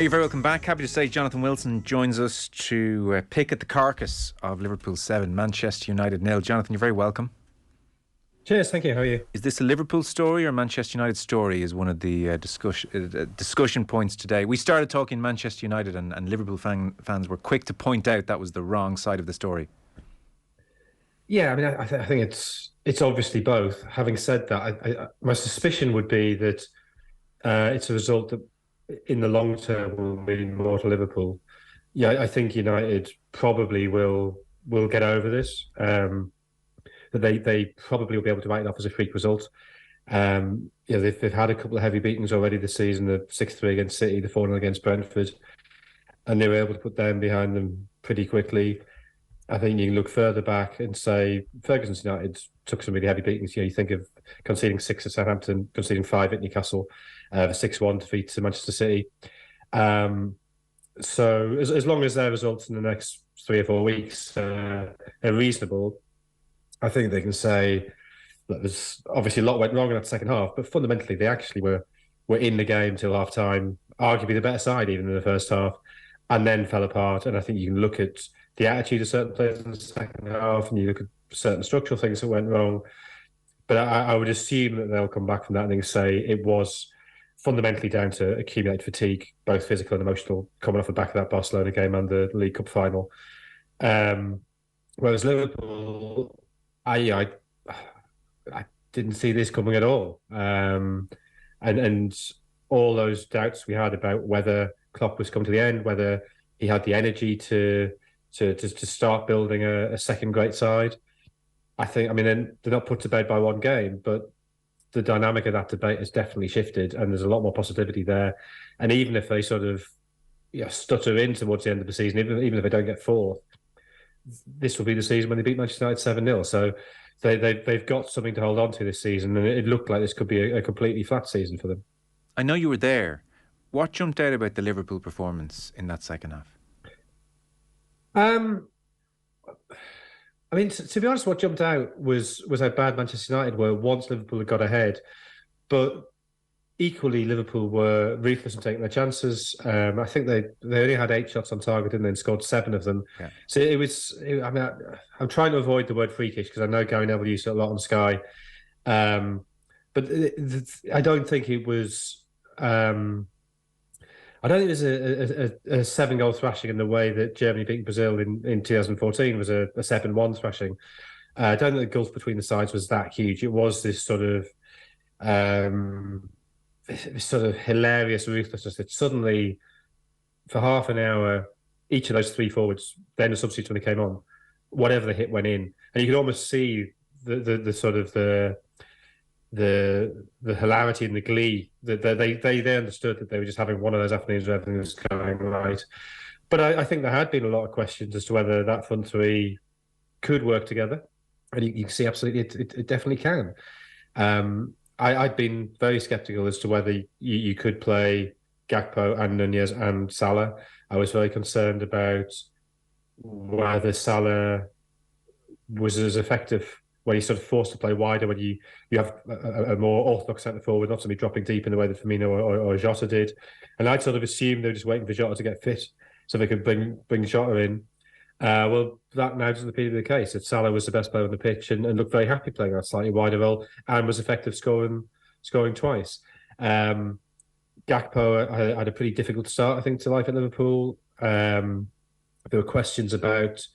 You're very welcome back. Happy to say Jonathan Wilson joins us to pick at the carcass of Liverpool 7, Manchester United 0. Jonathan, you're very welcome. Cheers, thank you. How are you? Is this a Liverpool story or Manchester United story is one of the discussion points today. We started talking Manchester United and Liverpool fans were quick to point out that was the wrong side of the story. Yeah, I mean, I think it's obviously both. Having said that, my suspicion would be that it's a result that in the long term will mean more to Liverpool. Yeah, I think United probably will get over this. That they probably will be able to write it off as a freak result. They've had a couple of heavy beatings already this season: the 6-3 against City, the 4-0 against Brentford, and they were able to put them behind them pretty quickly. I think you can look further back and say Ferguson's United took some really heavy beatings. You think of conceding 6 at Southampton, conceding 5 at Newcastle, the 6-1 defeat to Manchester City. So as long as their results in the next 3 or 4 weeks are reasonable, I think they can say that there's obviously a lot went wrong in that second half, but fundamentally they actually were in the game till half time, arguably the better side even in the first half, and then fell apart. And I think you can look at the attitude of certain players in the second half, and you look at certain structural things that went wrong. But I would assume that they'll come back from that and say it was fundamentally down to accumulated fatigue, both physical and emotional, coming off the back of that Barcelona game and the League Cup final. Whereas Liverpool, I didn't see this coming at all. And all those doubts we had about whether Klopp was coming to the end, whether he had the energy to start building a second great side. I mean, they're not put to bed by one game, but the dynamic of that debate has definitely shifted, and there's a lot more positivity there. And even if they sort of stutter in towards the end of the season, even if they don't get fourth, this will be the season when they beat Manchester United 7-0. So they've got something to hold on to this season, and it looked like this could be a completely flat season for them. I know you were there. What jumped out about the Liverpool performance in that second half? I mean, to be honest, what jumped out was how bad Manchester United were once Liverpool had got ahead. But equally, Liverpool were ruthless in taking their chances. I think they only had 8 shots on target and then scored 7 of them. Yeah. So I'm trying to avoid the word freakish because I know Gary Neville used it a lot on Sky. But I don't think it was... I don't think it was a 7-goal thrashing in the way that Germany beat Brazil in 2014 was a 7-1 thrashing. I don't think the gulf between the sides was that huge. It was this sort of hilarious ruthlessness that suddenly, for half an hour, each of those 3 forwards, then the substitutes when they came on, whatever the hit went in, and you could almost see the sort of the hilarity and the glee that they understood that they were just having one of those afternoons where everything was going right. But I think there had been a lot of questions as to whether that front 3 could work together, and you can see absolutely it definitely can. I'd been very sceptical as to whether you could play Gakpo and Nunez and Salah. I was very concerned about whether Salah was as effective when he's sort of forced to play wider, when you have a more orthodox centre forward, not to be dropping deep in the way that Firmino or Jota did. And I'd sort of assumed they were just waiting for Jota to get fit so they could bring Jota in. Well, that now doesn't appear to be the case. That Salah was the best player on the pitch and looked very happy playing that slightly wider role and was effective scoring twice. Gakpo had a pretty difficult start, I think, to life at Liverpool. There were questions about...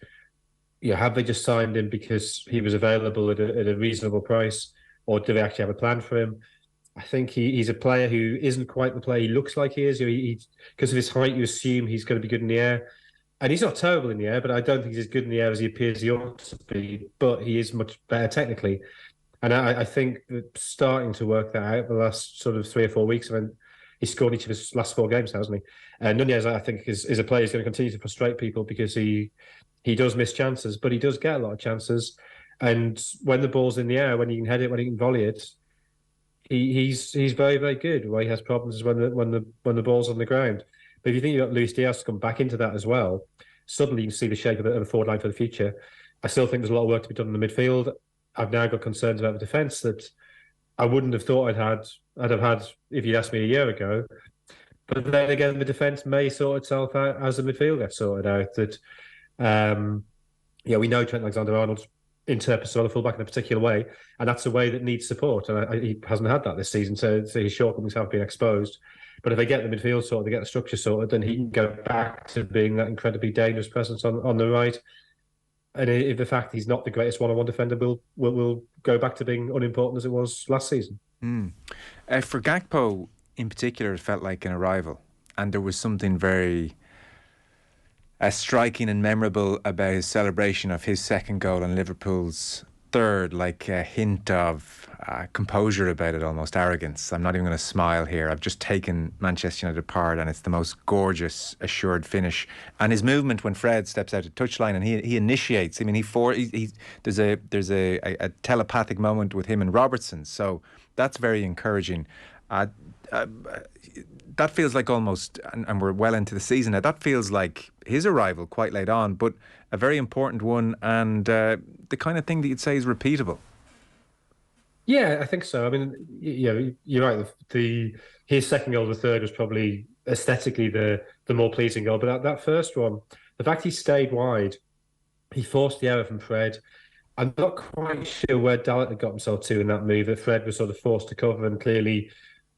have they just signed him because he was available at a reasonable price, or do they actually have a plan for him? I think he's a player who isn't quite the player he looks like he is. Because of his height, you assume he's going to be good in the air. And he's not terrible in the air, but I don't think he's as good in the air as he appears he ought to be. But he is much better technically. And I think that starting to work that out the last sort of 3 or 4 weeks, I mean, he's scored each of his last 4 games, hasn't he? Nunez, I think, is a player who's going to continue to frustrate people because he does miss chances, but he does get a lot of chances. And when the ball's in the air, when he can head it, when he can volley it, he's very, very good. Where he has problems is when the ball's on the ground. But if you think you've got Luis Diaz to come back into that as well, suddenly you can see the shape of the forward line for the future. I still think there's a lot of work to be done in the midfield. I've now got concerns about the defence that I wouldn't have thought I'd have had if you'd asked me a year ago. But then again, the defence may sort itself out as the midfield gets sorted out. That, we know Trent Alexander-Arnold interprets the other fullback in a particular way, and that's a way that needs support. And he hasn't had that this season, so his shortcomings have been exposed. But if they get the midfield sorted, they get the structure sorted, then he can go back to being that incredibly dangerous presence on the right. And if the fact he's not the greatest one-on-one defender, will go back to being unimportant as it was last season. For Gakpo in particular, it felt like an arrival, and there was something very striking and memorable about his celebration of his second goal and Liverpool's third, like a hint of composure about it, almost arrogance. I'm not even going to smile here. I've just taken Manchester United apart, and it's the most gorgeous, assured finish. And his movement when Fred steps out of touchline and he initiates. I mean, there's a telepathic moment with him and Robertson. So that's very encouraging. That feels like almost, and we're well into the season now, that feels like his arrival quite late on, but a very important one, and the kind of thing that you'd say is repeatable. Yeah, I think so. I mean, you're right. His second goal, the third, was probably aesthetically the more pleasing goal. But that first one, the fact he stayed wide, he forced the error from Fred. I'm not quite sure where Dalot had got himself to in that move. That Fred was sort of forced to cover and clearly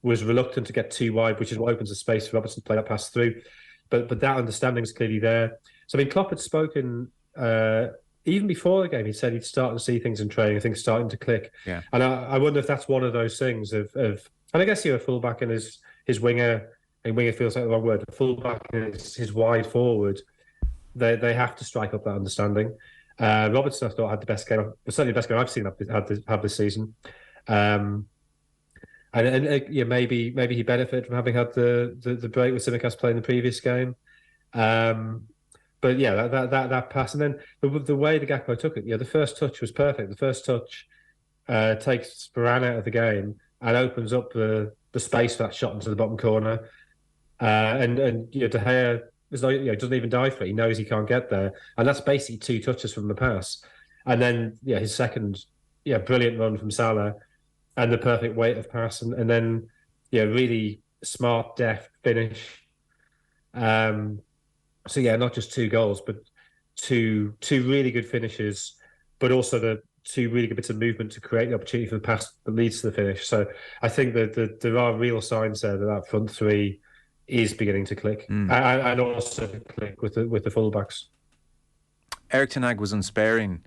was reluctant to get too wide, which is what opens the space for Robertson to play that pass through. But that understanding is clearly there. So I mean, Klopp had spoken even before the game. He said he'd start to see things in training, things starting to click. Yeah. And I wonder if that's one of those things of and I guess you're a fullback and his winger, and winger feels like the wrong word. The fullback and his wide forward, they have to strike up that understanding. Robertson, I thought, had the best game, certainly the best game I've seen have this season. And maybe he benefited from having had the break with Tsimikas playing the previous game. But yeah, that pass, and then the way the Gakpo took it, the first touch was perfect. The first touch takes Varane out of the game and opens up the space for that shot into the bottom corner. And De Gea doesn't even dive for it. He knows he can't get there, and that's basically two touches from the pass. And then his second brilliant run from Salah, and the perfect weight of pass, and then really smart, deft finish. So not just two goals, but two really good finishes, but also the two really good bits of movement to create the opportunity for the pass that leads to the finish. So I think that there are real signs there that front three is beginning to click, and also click with the fullbacks. Erik ten Hag was unsparing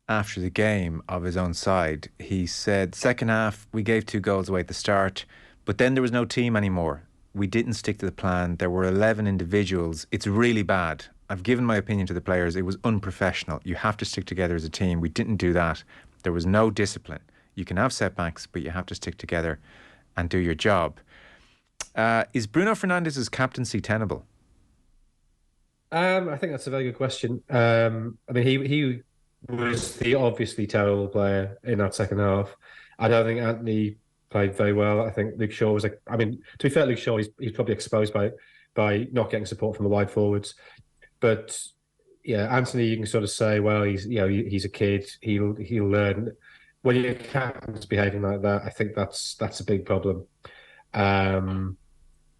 after the game of his own side. He said, second half, we gave 2 goals away at the start, but then there was no team anymore. We didn't stick to the plan. There were 11 individuals. It's really bad. I've given my opinion to the players. It was unprofessional. You have to stick together as a team. We didn't do that. There was no discipline. You can have setbacks, but you have to stick together and do your job. Is Bruno Fernandes' captaincy tenable? I think that's a very good question. I mean, he was the obviously terrible player in that second half. I don't think Anthony played very well. I think Luke Shaw was to be fair, Luke Shaw, he's probably exposed by not getting support from the wide forwards. But Anthony, you can sort of say, well, he's a kid. He'll learn. When your captain's behaving like that, I think that's a big problem. I know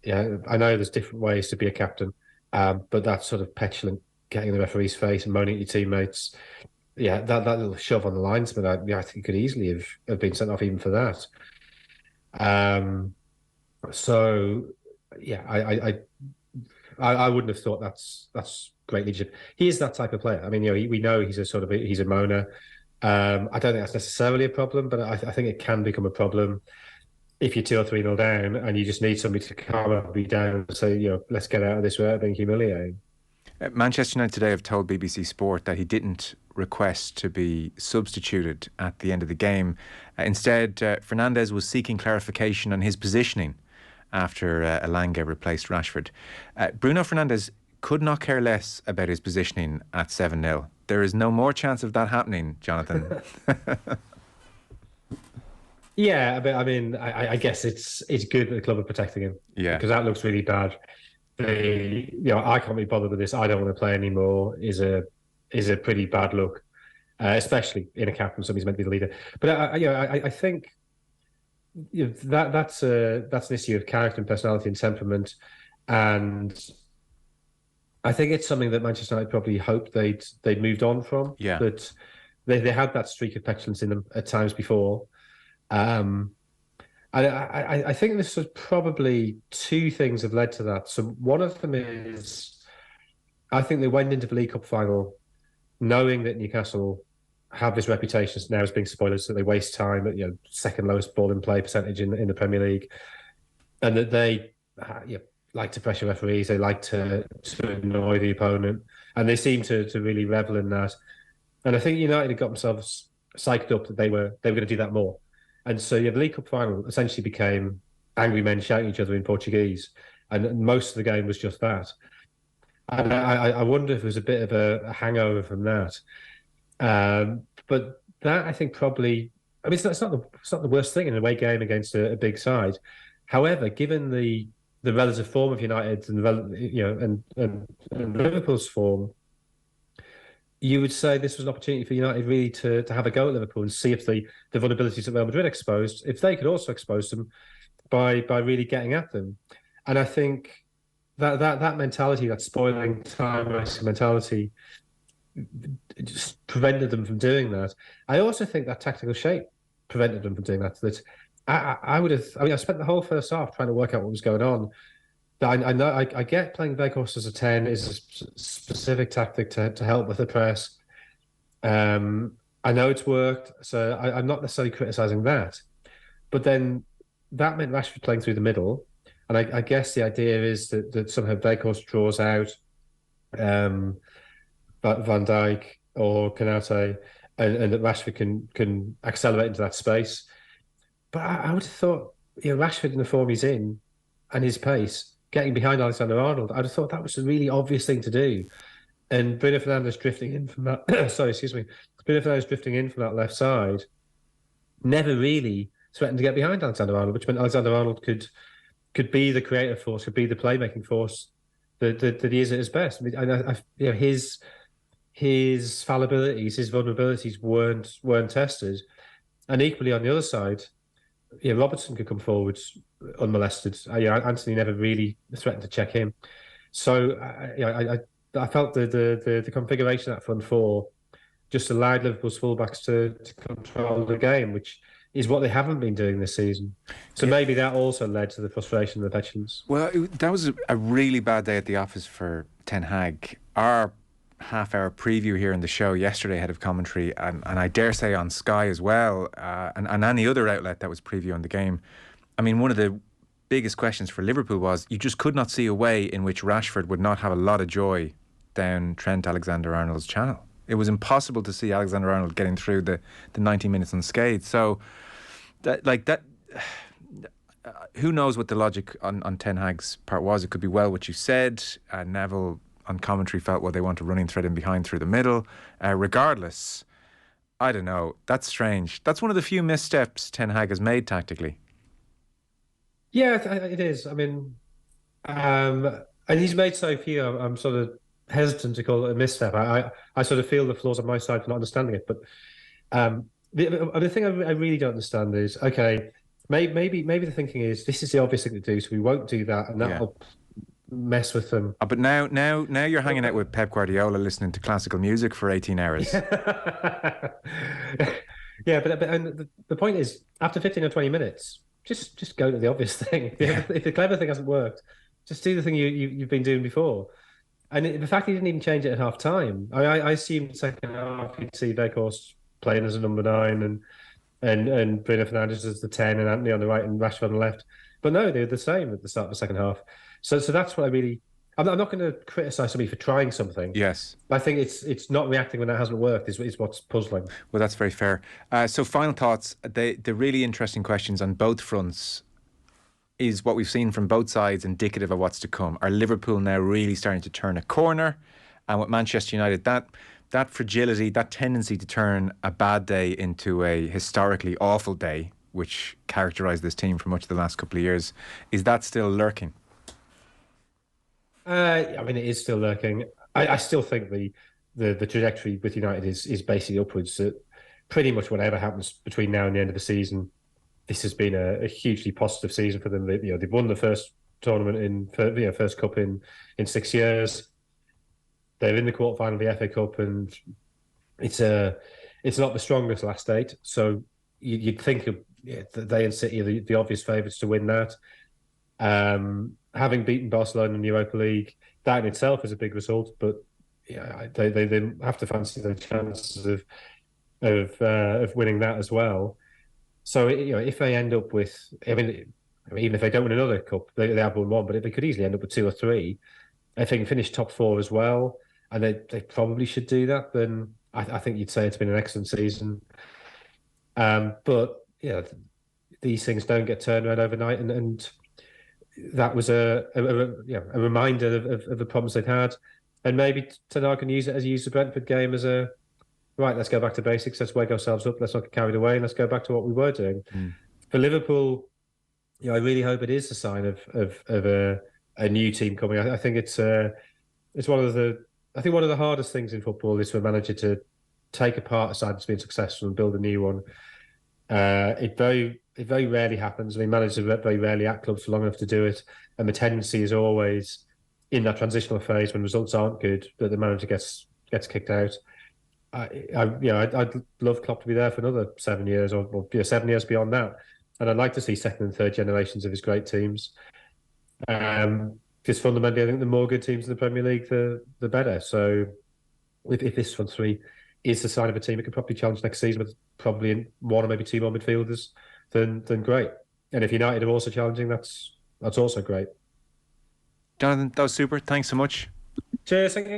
there's different ways to be a captain, but that sort of petulant, getting in the referee's face and moaning at your teammates, that little shove on the linesman, I think he could easily have been sent off even for that. I wouldn't have thought that's great leadership. He is that type of player. I mean, we know he's a moaner. I don't think that's necessarily a problem, but I think it can become a problem if you're 2 or 3-0 down and you just need somebody to calm everybody down and say, let's get out of this without being humiliating. Manchester United today have told BBC Sport that he didn't request to be substituted at the end of the game. Instead, Fernandes was seeking clarification on his positioning after Elanga replaced Rashford. Bruno Fernandes could not care less about his positioning at 7-0. There is no more chance of that happening, Jonathan. Yeah, but I mean, I guess it's good that the club are protecting him. Yeah, because that looks really bad. I can't be bothered with this. I don't want to play anymore. Is a pretty bad look, especially in a captain. Somebody's meant to be the leader. But I think that's an issue of character and personality and temperament, and I think it's something that Manchester United probably hoped they'd moved on from. Yeah. That they had that streak of petulance in them at times before. Um, I think this was probably two things have led to that. So one of them is I think they went into the League Cup final knowing that Newcastle have this reputation now as being spoilers, that they waste time at second lowest ball in play percentage in the Premier League, and that they like to pressure referees, they like to annoy the opponent, and they seem to really revel in that. And I think United had got themselves psyched up that they were going to do that more. And so the League Cup final essentially became angry men shouting at each other in Portuguese, and most of the game was just that. And I wonder if it was a bit of a hangover from that. But that I think probably, I mean, it's not the worst thing in a away game against a big side. However, given the relative form of United and Liverpool's form, you would say this was an opportunity for United really to have a go at Liverpool and see if the vulnerabilities that Real Madrid exposed, if they could also expose them by really getting at them. And I think that mentality, that spoiling time wasting mentality, just prevented them from doing that. I also think that tactical shape prevented them from doing that. That I would have. I mean, I spent the whole first half trying to work out what was going on. I know I get playing Weghorst as a 10 is a specific tactic to help with the press. I know it's worked, so I'm not necessarily criticising that. But then that meant Rashford playing through the middle. And I guess the idea is that somehow Weghorst draws out Van Dijk or Konate, and that Rashford can accelerate into that space. But I would have thought, Rashford in the form he's in and his pace, getting behind Alexander-Arnold, I'd have thought that was a really obvious thing to do. And Bruno Fernandes drifting in from that, sorry, excuse me, Bruno Fernandes drifting in from that left side, never really threatened to get behind Alexander-Arnold, which meant Alexander-Arnold could be the creative force, could be the playmaking force that he is at his best. I mean, his fallibilities, his vulnerabilities weren't tested. And equally on the other side, Robertson could come forward unmolested. Anthony never really threatened to check him. So I felt the configuration of that front four just allowed Liverpool's fullbacks to control the game, which is what they haven't been doing this season. So maybe that also led to the frustration and the petulance. Well, that was a really bad day at the office for Ten Hag. Our half-hour preview here in the show yesterday ahead of commentary, and I dare say on Sky as well, and any other outlet that was previewing the game. I mean, one of the biggest questions for Liverpool was you just could not see a way in which Rashford would not have a lot of joy down Trent Alexander-Arnold's channel. It was impossible to see Alexander-Arnold getting through the 90 minutes unscathed. So, who knows what the logic on Ten Hag's part was. It could be well what you said. Neville on commentary felt, well, they want a running thread in behind through the middle. Regardless, I don't know. That's strange. That's one of the few missteps Ten Hag has made tactically. Yeah, it is. I mean, and he's made so few. I'm sort of hesitant to call it a misstep. I sort of feel the flaws on my side for not understanding it. But the thing I really don't understand is, okay, maybe the thinking is this is the obvious thing to do, so we won't do that, and that'll mess with them. But now you're hanging out with Pep Guardiola listening to classical music for 18 hours. Yeah, but and the point is, after 15 or 20 minutes, just go to the obvious thing. If the clever thing hasn't worked, just do the thing you've been doing before. And the fact he didn't even change it at half time, I assumed second half you'd see Weghorst playing as a number 9 and Bruno Fernandes as the 10 and Anthony on the right and Rashford on the left. But no, they're the same at the start of the second half. So that's what I'm not going to criticise somebody for trying something. Yes. I think it's not reacting when that hasn't worked is what's puzzling. Well, that's very fair. So final thoughts. The really interesting questions on both fronts is what we've seen from both sides indicative of what's to come. Are Liverpool now really starting to turn a corner? And with Manchester United, that fragility, that tendency to turn a bad day into a historically awful day, which characterised this team for much of the last couple of years, is that still lurking? I mean, it is still lurking. I still think the trajectory with United is basically upwards. That pretty much whatever happens between now and the end of the season, this has been a hugely positive season for them. They've won the first tournament first cup in 6 years. They're in the quarterfinal of the FA Cup, and it's not the strongest last eight. So you'd think they and City are the obvious favourites to win that. Having beaten Barcelona in the Europa League, that in itself is a big result. But yeah, they have to fancy their chances of winning that as well. So if they end up with, even if they don't win another cup, they have won one, but if they could easily end up with 2 or 3, if they can finish top 4 as well, and they probably should do that, then I think you'd say it's been an excellent season. But these things don't get turned around overnight, and that was a reminder of the problems they've had, and maybe Ten Hag can use the Brentford game as a right. Let's go back to basics. Let's wake ourselves up. Let's not get carried away, and let's go back to what we were doing. For Liverpool, I really hope it is a sign of a new team coming. I think it's one of the hardest things in football is for a manager to take apart a side that's been successful and build a new one. It very rarely happens. I mean, managers are very rarely at clubs for long enough to do it, and the tendency is always in that transitional phase when results aren't good that the manager gets kicked out. I'd love Klopp to be there for another 7 years or 7 years beyond that, and I'd like to see second and third generations of his great teams. Because fundamentally, I think the more good teams in the Premier League, the better. So if this front three is the sign of a team that could probably challenge next season with probably 1 or maybe 2 more midfielders, then great. And if United are also challenging, that's also great. Jonathan, that was super. Thanks so much. Cheers. Thank you.